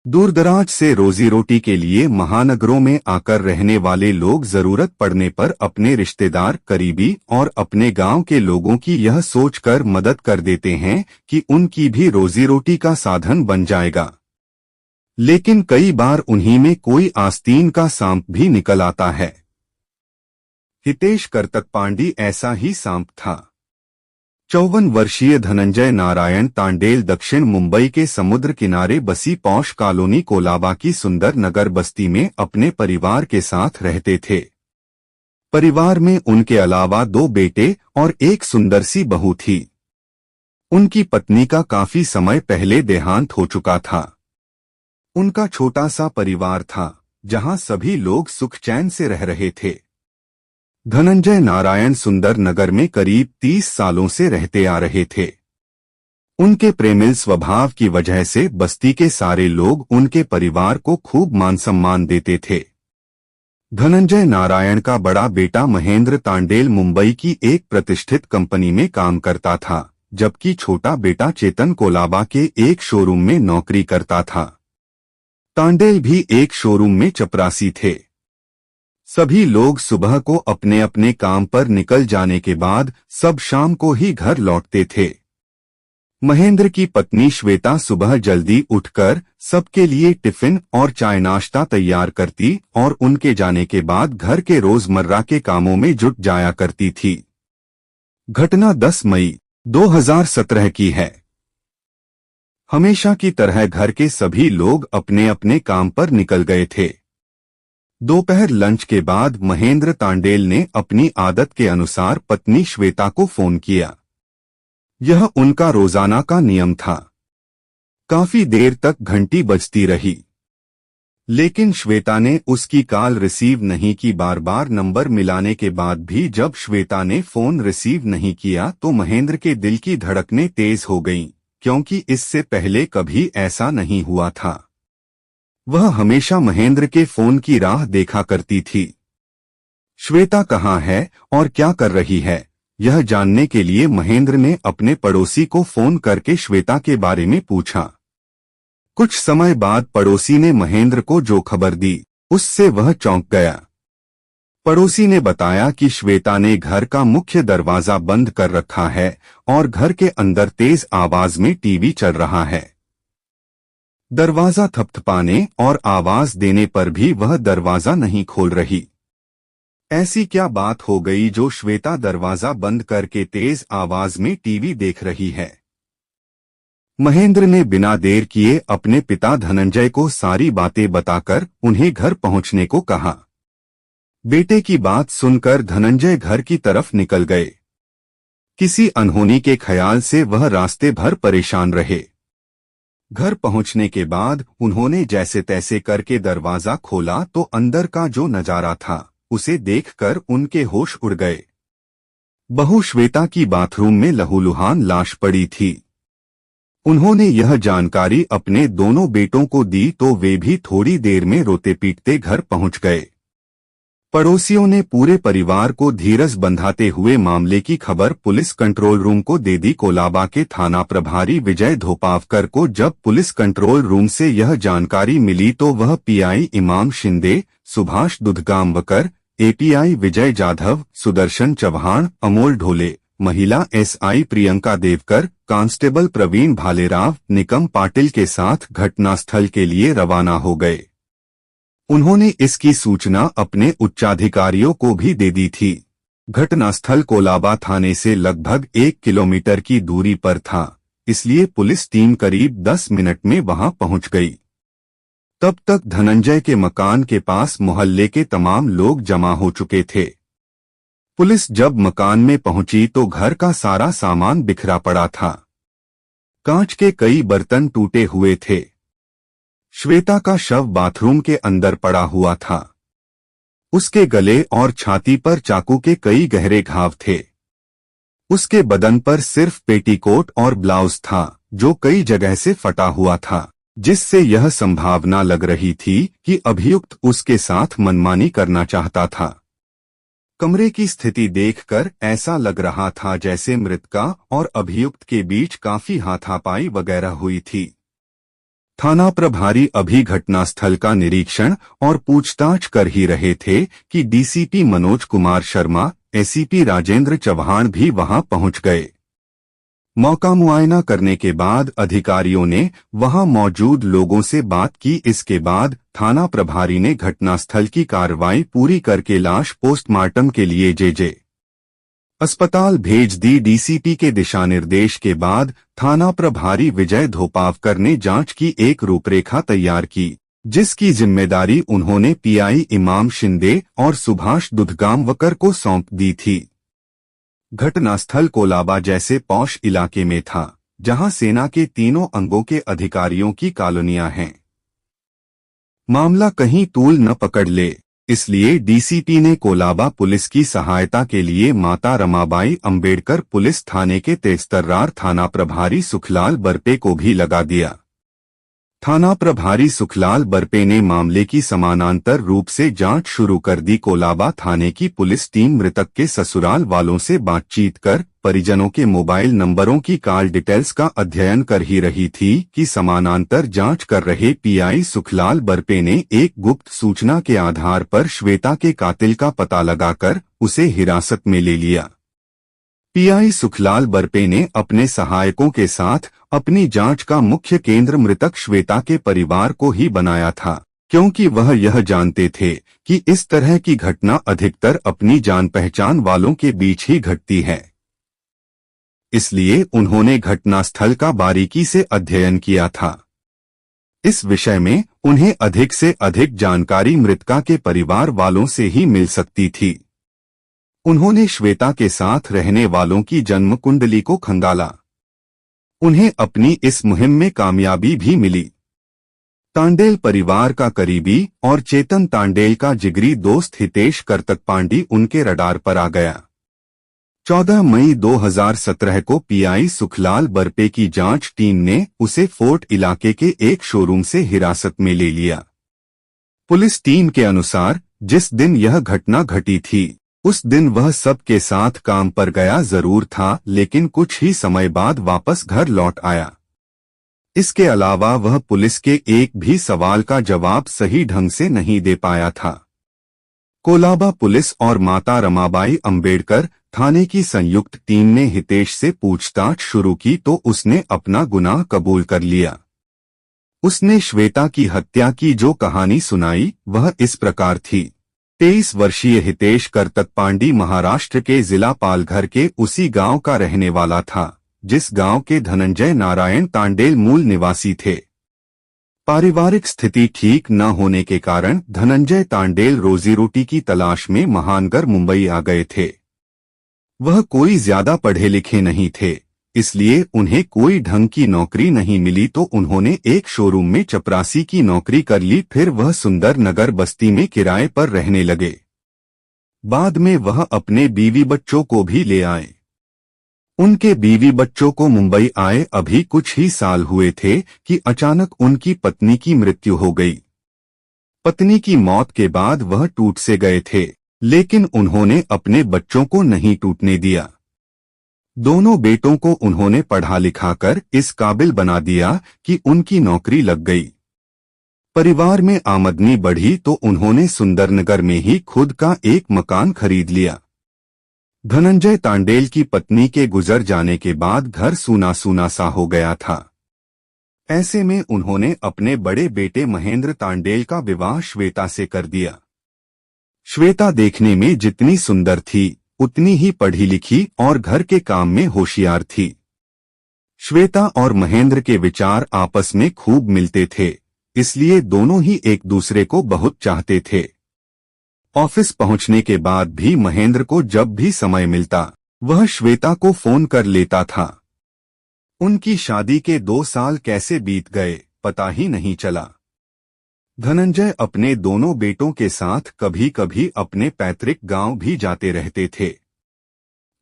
दूरदराज से रोजी रोटी के लिए महानगरों में आकर रहने वाले लोग जरूरत पड़ने पर अपने रिश्तेदार, करीबी और अपने गांव के लोगों की यह सोचकर मदद कर देते हैं कि उनकी भी रोजी रोटी का साधन बन जाएगा। लेकिन कई बार उन्हीं में कोई आस्तीन का सांप भी निकल आता है। हितेश करतकपांडी ऐसा ही सांप था। 54 वर्षीय धनंजय नारायण तांडेल दक्षिण मुंबई के समुद्र किनारे बसी पौष कॉलोनी कोलाबा की सुंदर नगर बस्ती में अपने परिवार के साथ रहते थे। परिवार में उनके अलावा 2 बेटे और एक सुंदर सी बहू थी। उनकी पत्नी का काफी समय पहले देहांत हो चुका था। उनका छोटा सा परिवार था, जहां सभी लोग सुख चैन से रह रहे थे। धनंजय नारायण सुंदर नगर में करीब 30 सालों से रहते आ रहे थे। उनके प्रेमिल स्वभाव की वजह से बस्ती के सारे लोग उनके परिवार को खूब मान सम्मान देते थे। धनंजय नारायण का बड़ा बेटा महेंद्र तांडेल मुंबई की एक प्रतिष्ठित कंपनी में काम करता था, जबकि छोटा बेटा चेतन कोलाबा के एक शोरूम में नौकरी करता था। तांडेल भी एक शोरूम में चपरासी थे। सभी लोग सुबह को अपने अपने काम पर निकल जाने के बाद सब शाम को ही घर लौटते थे। महेंद्र की पत्नी श्वेता सुबह जल्दी उठकर सबके लिए टिफिन और चाय नाश्ता तैयार करती और उनके जाने के बाद घर के रोजमर्रा के कामों में जुट जाया करती थी। घटना 10 मई 2017 की है। हमेशा की तरह घर के सभी लोग अपने अपने काम पर निकल गए थे। दोपहर लंच के बाद महेंद्र तांडेल ने अपनी आदत के अनुसार पत्नी श्वेता को फोन किया। यह उनका रोजाना का नियम था। काफी देर तक घंटी बजती रही, लेकिन श्वेता ने उसकी कॉल रिसीव नहीं की। बार बार नंबर मिलाने के बाद भी जब श्वेता ने फोन रिसीव नहीं किया तो महेंद्र के दिल की धड़कनें तेज हो गईं, क्योंकि इससे पहले कभी ऐसा नहीं हुआ था। वह हमेशा महेंद्र के फोन की राह देखा करती थी। श्वेता कहाँ है और क्या कर रही है, यह जानने के लिए महेंद्र ने अपने पड़ोसी को फोन करके श्वेता के बारे में पूछा। कुछ समय बाद पड़ोसी ने महेंद्र को जो खबर दी, उससे वह चौंक गया। पड़ोसी ने बताया कि श्वेता ने घर का मुख्य दरवाजा बंद कर रखा है और घर के अंदर तेज आवाज में टीवी चल रहा है। दरवाजा थपथपाने और आवाज देने पर भी वह दरवाजा नहीं खोल रही। ऐसी क्या बात हो गई जो श्वेता दरवाजा बंद करके तेज आवाज में टीवी देख रही है। महेंद्र ने बिना देर किए अपने पिता धनंजय को सारी बातें बताकर उन्हें घर पहुंचने को कहा। बेटे की बात सुनकर धनंजय घर की तरफ निकल गए। किसी अनहोनी के ख्याल से वह रास्ते भर परेशान रहे। घर पहुंचने के बाद उन्होंने जैसे तैसे करके दरवाजा खोला तो अंदर का जो नजारा था उसे देखकर उनके होश उड़ गए। बहू श्वेता की बाथरूम में लहूलुहान लाश पड़ी थी। उन्होंने यह जानकारी अपने दोनों बेटों को दी तो वे भी थोड़ी देर में रोते पीटते घर पहुंच गए। पड़ोसियों ने पूरे परिवार को धीरज बंधाते हुए मामले की खबर पुलिस कंट्रोल रूम को दे दी। कोलाबा के थाना प्रभारी विजय धोपावकर को जब पुलिस कंट्रोल रूम से यह जानकारी मिली तो वह पीआई इमाम शिंदे, सुभाष दुधगांवकर, एपीआई विजय जाधव, सुदर्शन चौहान, अमोल ढोले, महिला एसआई प्रियंका देवकर, कांस्टेबल प्रवीण भालेराव, निकम पाटिल के साथ घटनास्थल के लिए रवाना हो गए। उन्होंने इसकी सूचना अपने उच्चाधिकारियों को भी दे दी थी। घटनास्थल कोलाबा थाने से लगभग 1 किलोमीटर की दूरी पर था, इसलिए पुलिस टीम करीब 10 मिनट में वहां पहुंच गई। तब तक धनंजय के मकान के पास मोहल्ले के तमाम लोग जमा हो चुके थे। पुलिस जब मकान में पहुंची तो घर का सारा सामान बिखरा पड़ा था। कांच के कई बर्तन टूटे हुए थे। श्वेता का शव बाथरूम के अंदर पड़ा हुआ था। उसके गले और छाती पर चाकू के कई गहरे घाव थे। उसके बदन पर सिर्फ पेटीकोट और ब्लाउज था जो कई जगह से फटा हुआ था, जिससे यह संभावना लग रही थी कि अभियुक्त उसके साथ मनमानी करना चाहता था। कमरे की स्थिति देखकर ऐसा लग रहा था जैसे मृतका और अभियुक्त के बीच काफी हाथापाई वगैरह हुई थी। थाना प्रभारी अभी घटनास्थल का निरीक्षण और पूछताछ कर ही रहे थे कि डीसीपी मनोज कुमार शर्मा, एसीपी राजेंद्र चौहान भी वहां पहुंच गए। मौका मुआयना करने के बाद अधिकारियों ने वहां मौजूद लोगों से बात की। इसके बाद थाना प्रभारी ने घटनास्थल की कार्रवाई पूरी करके लाश पोस्टमार्टम के लिए जेजे अस्पताल भेज दी। डीसीपी के दिशा निर्देश के बाद थाना प्रभारी विजय धोपावकर ने जांच की एक रूपरेखा तैयार की, जिसकी जिम्मेदारी उन्होंने पीआई इमाम शिंदे और सुभाष दुधगांवकर को सौंप दी थी। घटनास्थल कोलाबा जैसे पॉश इलाके में था, जहां सेना के तीनों अंगों के अधिकारियों की कॉलोनियां हैं। मामला कहीं तूल न पकड़ ले, इसलिए डीसीपी ने कोलाबा पुलिस की सहायता के लिए माता रमाबाई अंबेडकर पुलिस थाने के तेजतर्रार थाना प्रभारी सुखलाल बरपे को भी लगा दिया। थाना प्रभारी सुखलाल बरपे ने मामले की समानांतर रूप से जांच शुरू कर दी। कोलाबा थाने की पुलिस टीम मृतक के ससुराल वालों से बातचीत कर परिजनों के मोबाइल नंबरों की कॉल डिटेल्स का अध्ययन कर ही रही थी कि समानांतर जांच कर रहे पीआई सुखलाल बरपे ने एक गुप्त सूचना के आधार पर श्वेता के कातिल का पता लगाकर उसे हिरासत में ले लिया। पीआई सुखलाल बरपे ने अपने सहायकों के साथ अपनी जांच का मुख्य केंद्र मृतक श्वेता के परिवार को ही बनाया था, क्योंकि वह यह जानते थे कि इस तरह की घटना अधिकतर अपनी जान पहचान वालों के बीच ही घटती है। इसलिए उन्होंने घटनास्थल का बारीकी से अध्ययन किया था। इस विषय में उन्हें अधिक से अधिक जानकारी मृतका के परिवार वालों से ही मिल सकती थी। उन्होंने श्वेता के साथ रहने वालों की जन्म कुंडली को खंगाला। उन्हें अपनी इस मुहिम में कामयाबी भी मिली। तांडेल परिवार का करीबी और चेतन तांडेल का जिगरी दोस्त हितेश करतकपांडी उनके रडार पर आ गया। 14 मई 2017 को पीआई सुखलाल बरपे की जांच टीम ने उसे फोर्ट इलाके के एक शोरूम से हिरासत में ले लिया। पुलिस टीम के अनुसार जिस दिन यह घटना घटी थी उस दिन वह सबके साथ काम पर गया जरूर था, लेकिन कुछ ही समय बाद वापस घर लौट आया। इसके अलावा वह पुलिस के एक भी सवाल का जवाब सही ढंग से नहीं दे पाया था। कोलाबा पुलिस और माता रमाबाई अंबेडकर थाने की संयुक्त टीम ने हितेश से पूछताछ शुरू की तो उसने अपना गुनाह कबूल कर लिया। उसने श्वेता की हत्या की जो कहानी सुनाई वह इस प्रकार थी। 23 वर्षीय हितेश करतकपांडी महाराष्ट्र के जिला पालघर के उसी गांव का रहने वाला था जिस गांव के धनंजय नारायण तांडेल मूल निवासी थे। पारिवारिक स्थिति ठीक न होने के कारण धनंजय तांडेल रोजी रोटी की तलाश में महानगर मुंबई आ गए थे। वह कोई ज्यादा पढ़े लिखे नहीं थे, इसलिए उन्हें कोई ढंग की नौकरी नहीं मिली तो उन्होंने एक शोरूम में चपरासी की नौकरी कर ली। फिर वह सुंदर नगर बस्ती में किराए पर रहने लगे। बाद में वह अपने बीवी बच्चों को भी ले आए। उनके बीवी बच्चों को मुंबई आए अभी कुछ ही साल हुए थे कि अचानक उनकी पत्नी की मृत्यु हो गई। पत्नी की मौत के बाद वह टूट से गए थे, लेकिन उन्होंने अपने बच्चों को नहीं टूटने दिया। दोनों बेटों को उन्होंने पढ़ा लिखाकर इस काबिल बना दिया कि उनकी नौकरी लग गई। परिवार में आमदनी बढ़ी तो उन्होंने सुंदरनगर में ही खुद का एक मकान खरीद लिया। धनंजय तांडेल की पत्नी के गुजर जाने के बाद घर सूना सूना सा हो गया था। ऐसे में उन्होंने अपने बड़े बेटे महेंद्र तांडेल का विवाह श्वेता से कर दिया। श्वेता देखने में जितनी सुंदर थी उतनी ही पढ़ी लिखी और घर के काम में होशियार थी। श्वेता और महेंद्र के विचार आपस में खूब मिलते थे, इसलिए दोनों ही एक दूसरे को बहुत चाहते थे। ऑफिस पहुंचने के बाद भी महेंद्र को जब भी समय मिलता वह श्वेता को फोन कर लेता था। उनकी शादी के 2 साल कैसे बीत गए पता ही नहीं चला। धनंजय अपने दोनों बेटों के साथ कभी कभी अपने पैतृक गांव भी जाते रहते थे।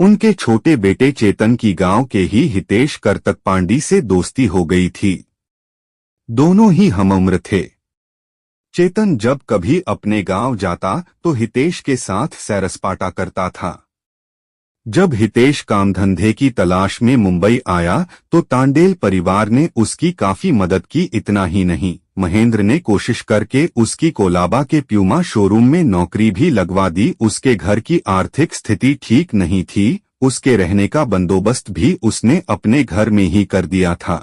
उनके छोटे बेटे चेतन की गांव के ही हितेश करतकपांडी से दोस्ती हो गई थी। दोनों ही हमउम्र थे। चेतन जब कभी अपने गांव जाता तो हितेश के साथ सैरसपाटा करता था। जब हितेश काम धंधे की तलाश में मुंबई आया तो तांडेल परिवार ने उसकी काफी मदद की। इतना ही नहीं, महेंद्र ने कोशिश करके उसकी कोलाबा के प्यूमा शोरूम में नौकरी भी लगवा दी। उसके घर की आर्थिक स्थिति ठीक नहीं थी, उसके रहने का बंदोबस्त भी उसने अपने घर में ही कर दिया था।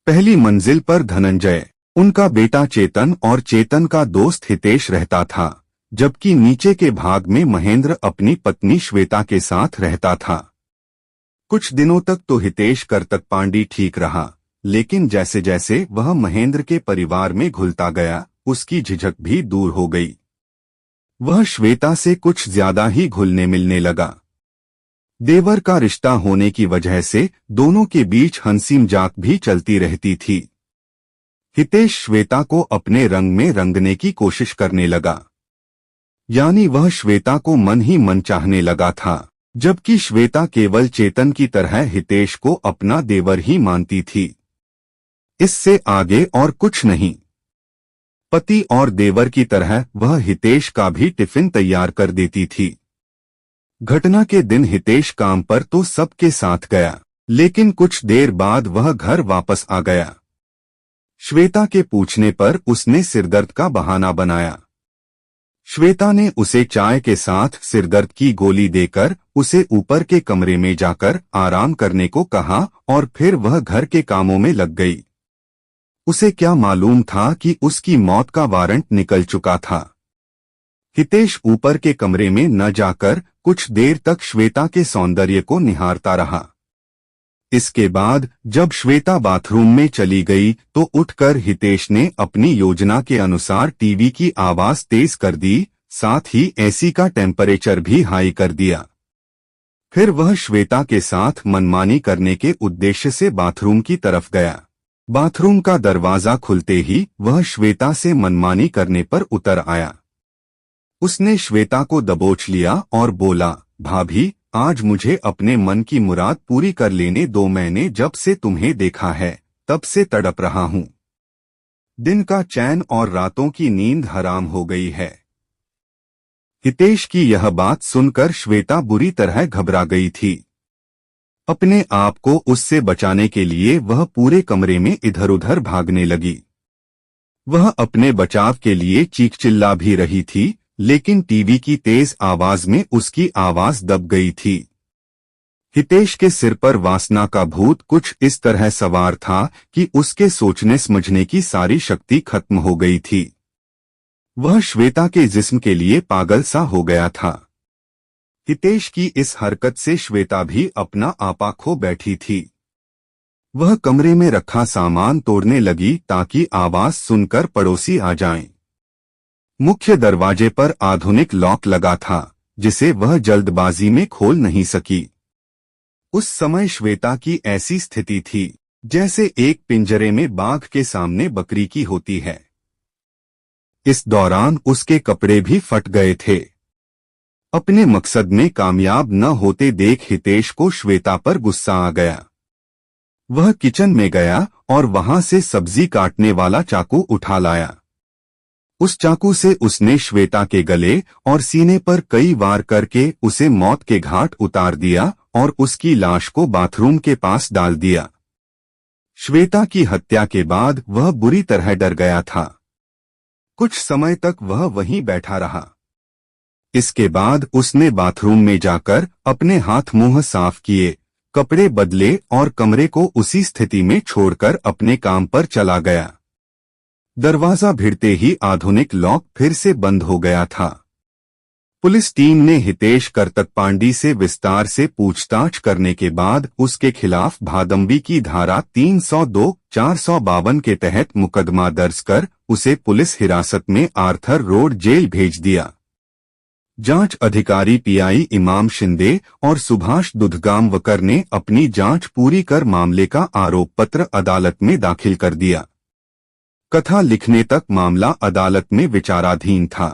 पहली मंजिल पर धनंजय, उनका बेटा चेतन और चेतन का दोस्त हितेश रहता था, जबकि नीचे के भाग में महेंद्र अपनी पत्नी श्वेता के साथ रहता था। कुछ दिनों तक तो हितेश करतक पांडी ठीक रहा, लेकिन जैसे जैसे वह महेंद्र के परिवार में घुलता गया, उसकी झिझक भी दूर हो गई। वह श्वेता से कुछ ज्यादा ही घुलने मिलने लगा। देवर का रिश्ता होने की वजह से दोनों के बीच हंसी मजाक भी चलती रहती थी। हितेश श्वेता को अपने रंग में रंगने की कोशिश करने लगा, यानी वह श्वेता को मन ही मन चाहने लगा था, जबकि श्वेता केवल चेतन की तरह हितेश को अपना देवर ही मानती थी। इससे आगे और कुछ नहीं। पति और देवर की तरह वह हितेश का भी टिफिन तैयार कर देती थी। घटना के दिन हितेश काम पर तो सबके साथ गया, लेकिन कुछ देर बाद वह घर वापस आ गया। श्वेता के पूछने पर उसने सिरदर्द का बहाना बनाया। श्वेता ने उसे चाय के साथ सिरदर्द की गोली देकर उसे ऊपर के कमरे में जाकर आराम करने को कहा और फिर वह घर के कामों में लग गई। उसे क्या मालूम था कि उसकी मौत का वारंट निकल चुका था। हितेश ऊपर के कमरे में न जाकर कुछ देर तक श्वेता के सौंदर्य को निहारता रहा। इसके बाद जब श्वेता बाथरूम में चली गई तो उठकर हितेश ने अपनी योजना के अनुसार टीवी की आवाज तेज कर दी, साथ ही एसी का टेम्परेचर भी हाई कर दिया। फिर वह श्वेता के साथ मनमानी करने के उद्देश्य से बाथरूम की तरफ गया। बाथरूम का दरवाजा खुलते ही वह श्वेता से मनमानी करने पर उतर आया। उसने श्वेता को दबोच लिया और बोला, भाभी, आज मुझे अपने मन की मुराद पूरी कर लेने दो। मैंने जब से तुम्हें देखा है तब से तड़प रहा हूं। दिन का चैन और रातों की नींद हराम हो गई है। हितेश की यह बात सुनकर श्वेता बुरी तरह घबरा गई थी। अपने आप को उससे बचाने के लिए वह पूरे कमरे में इधर उधर भागने लगी। वह अपने बचाव के लिए चीख चिल्ला भी रही थी, लेकिन टीवी की तेज आवाज में उसकी आवाज दब गई थी। हितेश के सिर पर वासना का भूत कुछ इस तरह सवार था कि उसके सोचने समझने की सारी शक्ति खत्म हो गई थी। वह श्वेता के जिस्म के लिए पागल सा हो गया था। हितेश की इस हरकत से श्वेता भी अपना आपा खो बैठी थी। वह कमरे में रखा सामान तोड़ने लगी ताकि आवाज सुनकर पड़ोसी आ जाएं। मुख्य दरवाजे पर आधुनिक लॉक लगा था, जिसे वह जल्दबाजी में खोल नहीं सकी। उस समय श्वेता की ऐसी स्थिति थी जैसे एक पिंजरे में बाघ के सामने बकरी की होती है। इस दौरान उसके कपड़े भी फट गए थे। अपने मकसद में कामयाब न होते देख हितेश को श्वेता पर गुस्सा आ गया। वह किचन में गया और वहां से सब्जी काटने वाला चाकू उठा लाया। उस चाकू से उसने श्वेता के गले और सीने पर कई वार करके उसे मौत के घाट उतार दिया और उसकी लाश को बाथरूम के पास डाल दिया। श्वेता की हत्या के बाद वह बुरी तरह डर गया था। कुछ समय तक वह वहीं बैठा रहा। इसके बाद उसने बाथरूम में जाकर अपने हाथ मुंह साफ किए, कपड़े बदले और कमरे को उसी स्थिति में छोड़कर अपने काम पर चला गया। दरवाजा भिड़ते ही आधुनिक लॉक फिर से बंद हो गया था। पुलिस टीम ने हितेश करतक पांडी से विस्तार से पूछताछ करने के बाद उसके खिलाफ भादंबी की धारा 302-452 के तहत मुकदमा दर्ज कर उसे पुलिस हिरासत में आर्थर रोड जेल भेज दिया। जांच अधिकारी पीआई इमाम शिंदे और सुभाष दुधगामवकर ने अपनी जांच पूरी कर मामले का आरोप पत्र अदालत में दाखिल कर दिया। कथा लिखने तक मामला अदालत में विचाराधीन था।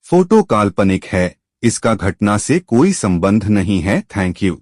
फोटो काल्पनिक है, इसका घटना से कोई संबंध नहीं है। Thank you.